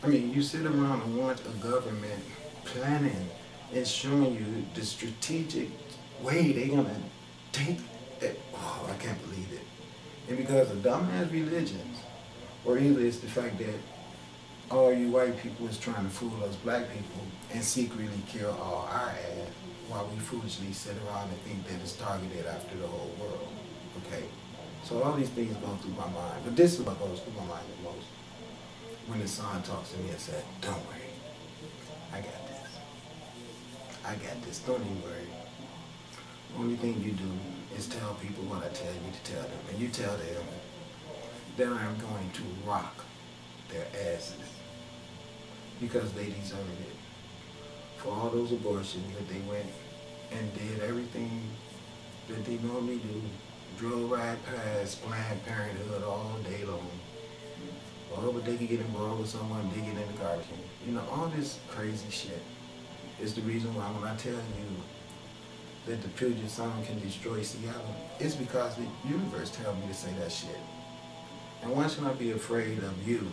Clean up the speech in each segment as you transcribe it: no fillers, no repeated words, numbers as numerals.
I mean, you sit around and watch a government planning and showing you the strategic way they're gonna take it. Oh, I can't believe it. And because of dumbass religions, or either it's the fact that all you white people is trying to fool us black people and secretly kill all our ass while we foolishly sit around and think that it's targeted after the whole world. Okay? So all these things go through my mind. But this is what goes through my mind the most. When the son talks to me and said, don't worry, I got this. I got this, don't even worry. The only thing you do is tell people what I tell you to tell them. And you tell them that I am going to rock their asses because they deserve it. For all those abortions that they went and did everything that they normally do, drove right past Planned Parenthood all day long. Or but they could get involved with someone digging in the garbage. You know, all this crazy shit is the reason why when I tell you that the Puget Sound can destroy Seattle, it's because the universe tells me to say that shit. And why should I be afraid of you?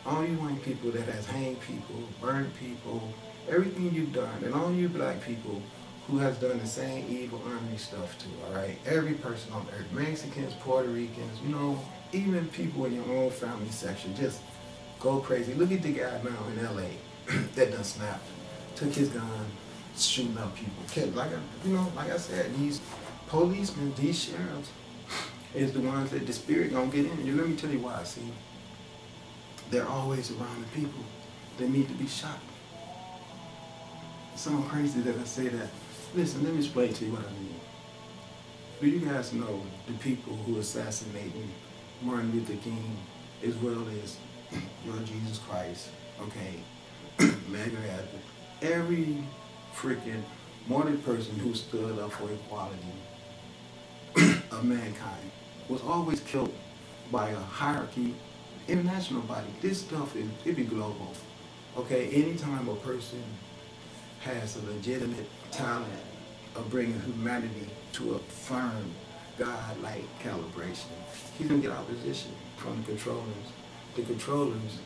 All you white people that has hanged people, burned people, everything you've done, and all you black people who has done the same evil army stuff too, all right? Every person on earth, Mexicans, Puerto Ricans, you know, even people in your own family section, just go crazy. Look at the guy now in LA that done snapped, took his gun, shooting up people. Like I said, these policemen, these sheriffs, is the ones that the spirit gonna get in. Let me tell you why, see? They're always around the people that need to be shot. It sounds crazy that I say that. Listen, let me explain to you what I mean. Do you guys know the people who assassinated Martin Luther King as well as Lord Jesus Christ, okay, Medgar Evers, every freaking mortal person who stood up for equality of mankind was always killed by a hierarchy, international body. This stuff it be global. Okay, anytime a person has a legitimate talent of bringing humanity to a firm God-like calibration, he's gonna get opposition from the controllers. The controllers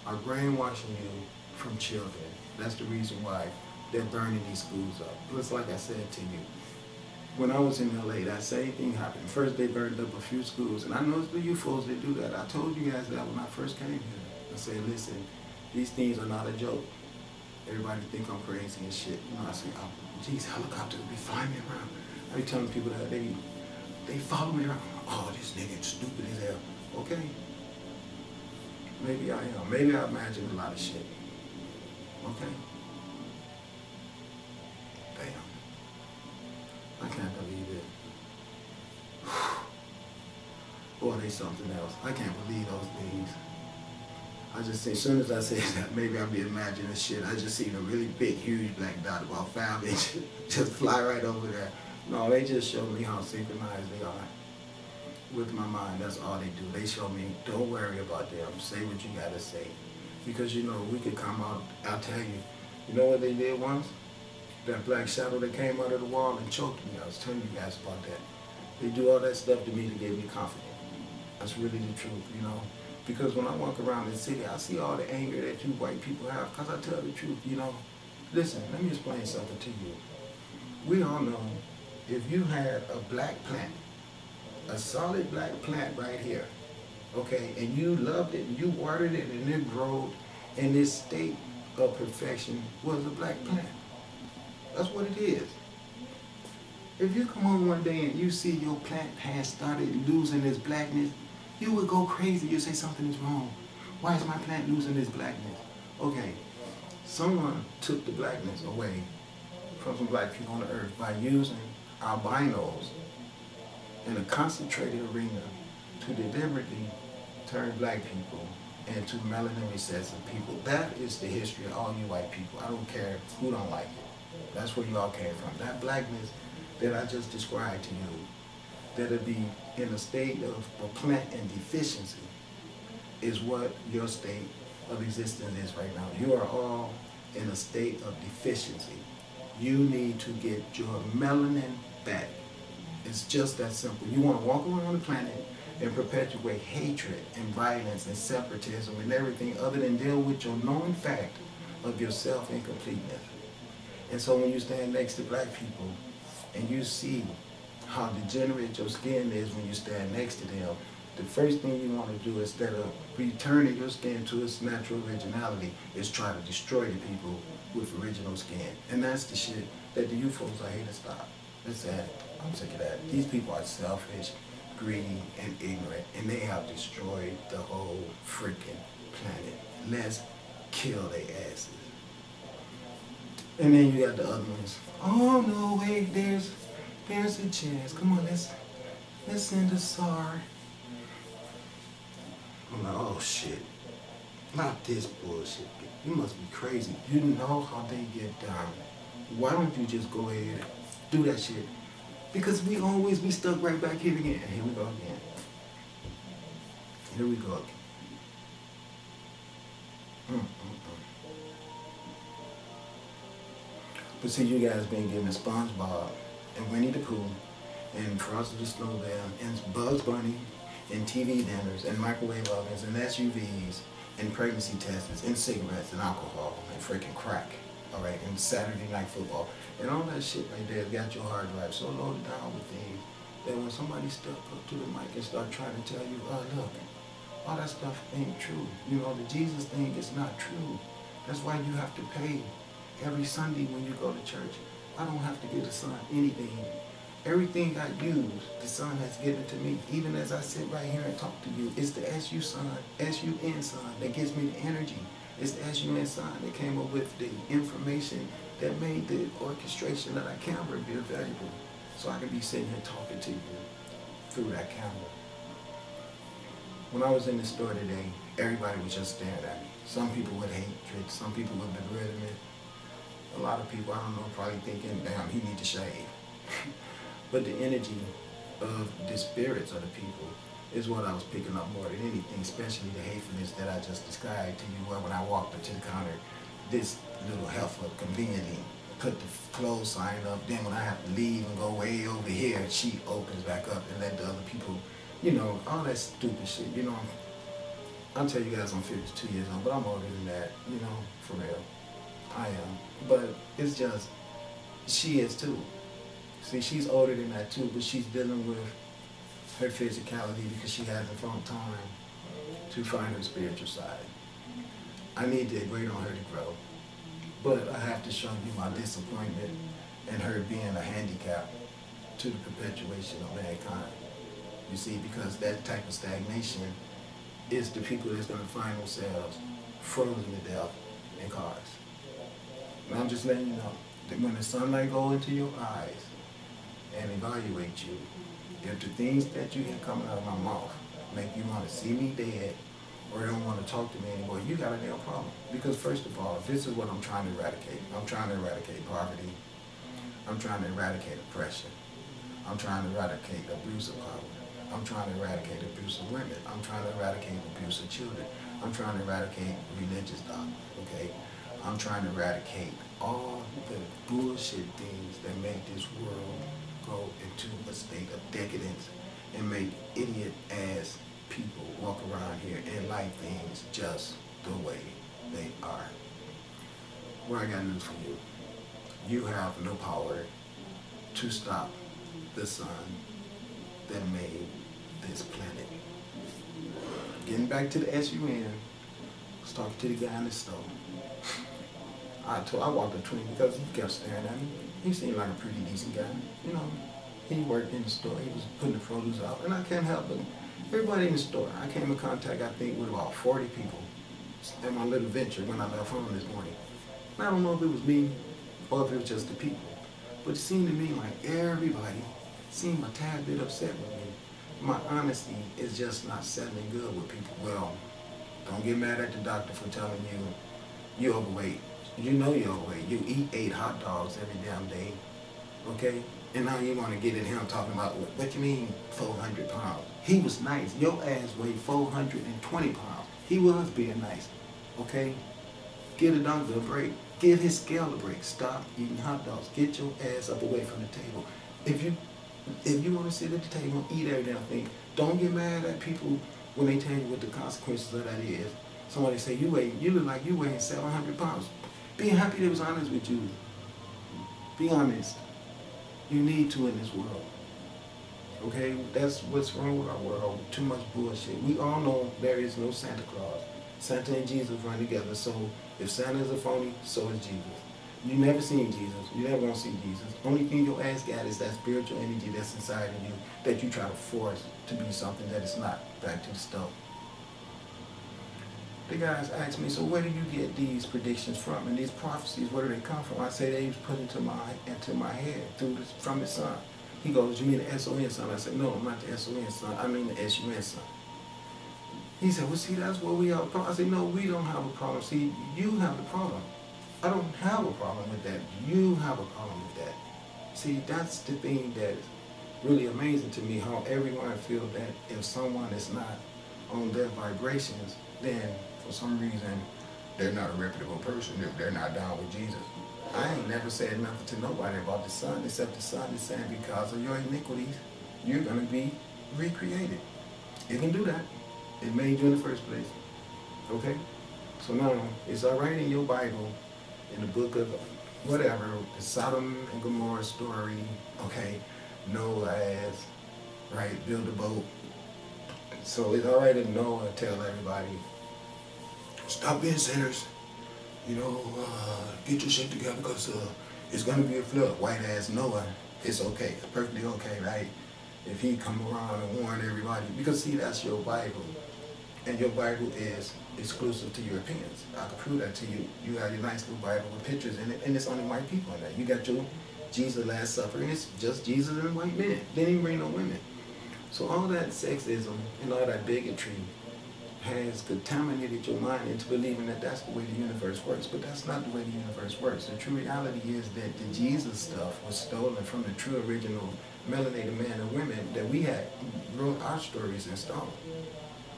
are brainwashing you from children. That's the reason why they're burning these schools up. Just like I said to you, when I was in LA, that same thing happened. First, they burned up a few schools, and I know it's the you folks that do that. I told you guys that when I first came here. I said, listen, these things are not a joke. Everybody think I'm crazy and shit. You know, I say, oh, geez, helicopters be flying me around. I be telling people that they follow me around. Oh, this nigga stupid as hell. Okay. Maybe I am. Maybe I imagine a lot of shit. Okay. Damn. I can't believe it. Boy, they something else. I can't believe those things. I just say, as soon as I say that, maybe I'll be imagining shit. I just seen a really big, huge black dot, about 5 inches, just fly right over there. No, they just show me how synchronized they are with my mind. That's all they do. They show me, don't worry about them. Say what you gotta say. Because, you know, we could come out, I'll tell you. You know what they did once? That black shadow that came out of the wall and choked me. I was telling you guys about that. They do all that stuff to me to get me confident. That's really the truth, you know. Because when I walk around the city, I see all the anger that you white people have, because I tell the truth, you know. Listen, let me explain something to you. We all know if you had a black plant, a solid black plant right here, okay, and you loved it, and you watered it, and it grew in this state of perfection, was a black plant. That's what it is. If you come home one day and you see your plant has started losing its blackness, you would go crazy. You say something is wrong. Why is my plant losing its blackness? Okay, someone took the blackness away from some black people on the earth by using albinos in a concentrated arena to deliberately turn black people into melanin recessive people. That is the history of all you white people. I don't care who don't like it. That's where you all came from. That blackness that I just described to you, that'll be in a state of a plant and deficiency, is what your state of existence is right now. You are all in a state of deficiency. You need to get your melanin back. It's just that simple. You want to walk around the planet and perpetuate hatred and violence and separatism and everything other than deal with your known fact of your self-incompleteness. And so when you stand next to black people and you see how degenerate your skin is when you stand next to them, the first thing you want to do instead of returning your skin to its natural originality is try to destroy the people with original skin. And that's the shit that the youth folks are here to stop. It's sad. I'm sick of that. These people are selfish, greedy, and ignorant, and they have destroyed the whole freaking planet. Let's kill their asses. And then you got the other ones. Oh no, wait, there's a chance. Come on, let's send a SAR. I'm like, oh shit. Not this bullshit. You must be crazy. You know how they get down. Why don't you just go ahead and do that shit? Because we always be stuck right back here again. Here we go again. Here we go again. But see, you guys been giving SpongeBob and Winnie the Pooh and Frosty the Snowman and Bugs Bunny and TV dinners and microwave ovens and SUVs and pregnancy tests and cigarettes and alcohol and freaking crack, all right, and Saturday night football. And all that shit right there got your hard drive so loaded down with things that when somebody step up to the mic and start trying to tell you, oh look, all that stuff ain't true. You know, the Jesus thing is not true. That's why you have to pay every Sunday when you go to church. I don't have to give the Son anything. Everything I use, the Son has given to me. Even as I sit right here and talk to you, it's the S-U-N Son that gives me the energy. It's the S-U-N Son that came up with the information that made the orchestration of that camera be valuable. So I can be sitting here talking to you through that camera. When I was in the store today, everybody was just staring at me. Some people with hatred, some people with belittlement. A lot of people, I don't know, probably thinking, damn, he need to shave. But the energy of the spirits of the people is what I was picking up more than anything, especially the hatefulness that I just described to you, where when I walked up to the counter, this little heifer conveniently put the clothes sign up. Then when I have to leave and go way over here, she opens back up and let the other people, you know, all that stupid shit, you know. I'll tell you guys I'm 52 years old, but I'm older than that, you know, for real. I am. But it's just, she is too. See, she's older than that too, but she's dealing with her physicality because she hasn't found time to find her spiritual side. I need to wait on her to grow. But I have to show you my disappointment and her being a handicap to the perpetuation of mankind. You see, because that type of stagnation is the people that's going to find themselves frozen to death in cars. And I'm just letting you know that when the sunlight goes into your eyes and evaluate you, if the things that you get coming out of my mouth make you want to see me dead or don't want to talk to me anymore, you got a damn problem. Because first of all, this is what I'm trying to eradicate. I'm trying to eradicate poverty. I'm trying to eradicate oppression. I'm trying to eradicate abuse of power. I'm trying to eradicate abuse of women. I'm trying to eradicate abuse of children. I'm trying to eradicate religious doctrine, okay? I'm trying to eradicate all the bullshit things that make this world go into a state of decadence and make idiot-ass people walk around here and like things just the way they are. Well, I got news for you. You have no power to stop the sun that made this planet. Getting back to the SUN, I was talking to the guy in the store. I walked up to him because he kept staring at me. He seemed like a pretty decent guy. You know, he worked in the store. He was putting the produce out. And I can't help but everybody in the store. I came in contact, I think, with about 40 people at my little venture when I left home this morning. And I don't know if it was me or if it was just the people. But it seemed to me like everybody seemed a tad bit upset with me. My honesty is just not settling good with people. Well, don't get mad at the doctor for telling you you're overweight. You know you're overweight. You eat 8 hot dogs every damn day, okay? And now you want to get at him talking about, what you mean 400 pounds? He was nice. Your ass weighed 420 pounds. He was being nice, okay? Give the doctor a break. Give his scale a break. Stop eating hot dogs. Get your ass up away from the table. If you want to sit at the table and eat every damn thing, Don't get mad at people when they tell you what the consequences of that is. Somebody say, you look like you weighing 700 pounds. Be happy they was honest with you. Be honest. You need to in this world. Okay? That's what's wrong with our world. Too much bullshit. We all know there is no Santa Claus. Santa and Jesus run together. So if Santa is a phony, so is Jesus. You never seen Jesus. You never gonna see Jesus. Only thing your ass got is that spiritual energy that's inside of you that you try to force to be something that it's not. Back to the stove. The guys asked me, so where do you get these predictions from and these prophecies? Where do they come from? I say they was put into my head from the sun. He goes, you mean the S-O-N son? I said, no, I'm not the S-O-N son. I mean the S-U-N son. He said, well, see, that's what we have a problem. I said, no, we don't have a problem. See, you have the problem. I don't have a problem with that. You have a problem with that. See, that's the thing that's really amazing to me, how everyone feels that if someone is not on their vibrations, then for some reason they're not a reputable person if they're not down with Jesus. I ain't never said nothing to nobody about the Son, except the Son is saying because of your iniquities, you're going to be recreated. It can do that. It made you in the first place. Okay? So now, it's all right in your Bible, in the book of whatever, the Sodom and Gomorrah story, okay, Noah as, right, build a boat. So it's all right in Noah tell everybody, stop being sinners, you know, get your shit together because it's going to be a flood. White ass Noah, it's okay, it's perfectly okay, right? If he come around and warn everybody, because see, that's your Bible. And your Bible is exclusive to Europeans. I can prove that to you. You have your nice little Bible with pictures in it, and it's only white people in there. You got your Jesus Last Supper, and it's just Jesus and white men. Didn't even bring no women. So all that sexism and all that bigotry has contaminated your mind into believing that that's the way the universe works. But that's not the way the universe works. The true reality is that the Jesus stuff was stolen from the true original melanated men and women that we had wrote our stories in stone.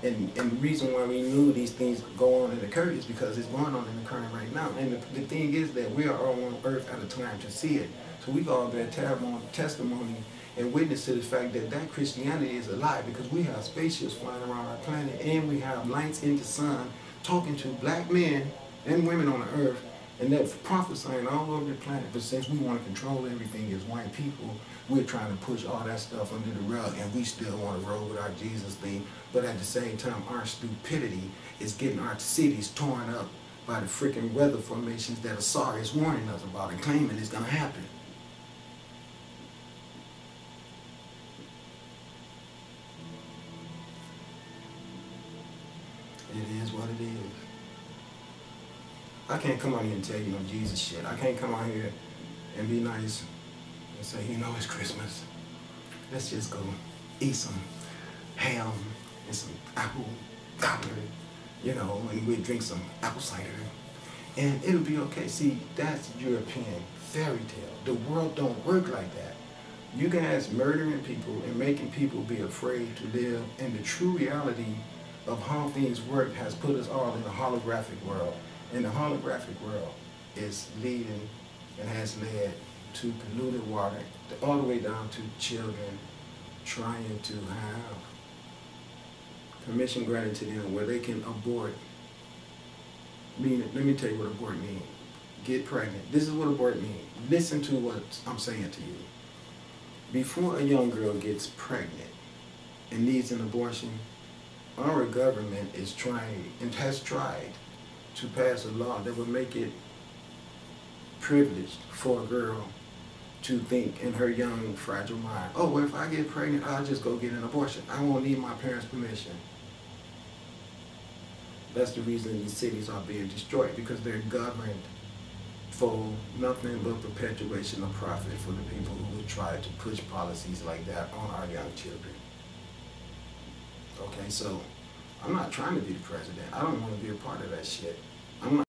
And the reason why we knew these things go on and occur is because it's going on and occurring right now. And the thing is that we are all on earth at a time to see it. So we go out there testimony and witness to the fact that that Christianity is alive, because we have spaceships flying around our planet and we have lights in the sun talking to black men and women on the earth, and they're prophesying all over the planet. But since we want to control everything as white people, we're trying to push all that stuff under the rug, and we still want to roll with our Jesus thing. But at the same time, our stupidity is getting our cities torn up by the freaking weather formations that Asar is warning us about and claiming it's going to happen. It is what it is. I can't come out here and tell you no Jesus shit. I can't come out here and be nice and say, you know, it's Christmas. Let's just go eat some ham and some apple cobbler, you know, and we'll drink some apple cider. And it'll be okay. See, that's European fairy tale. The world don't work like that. You guys murdering people and making people be afraid to live in the true reality of how things work has put us all in a holographic world. And the holographic world is leading and has led to polluted water, all the way down to children trying to have permission granted to them where they can abort. Let me tell you what abort means. Get pregnant. This is what abort means. Listen to what I'm saying to you. Before a young girl gets pregnant and needs an abortion, our government is trying and has tried to pass a law that would make it privileged for a girl to think in her young, fragile mind, oh, well, if I get pregnant, I'll just go get an abortion. I won't need my parents' permission. That's the reason these cities are being destroyed, because they're governed for nothing but perpetuation of profit for the people who would try to push policies like that on our young children. Okay, so I'm not trying to be the president. I don't want to be a part of that shit. I'm not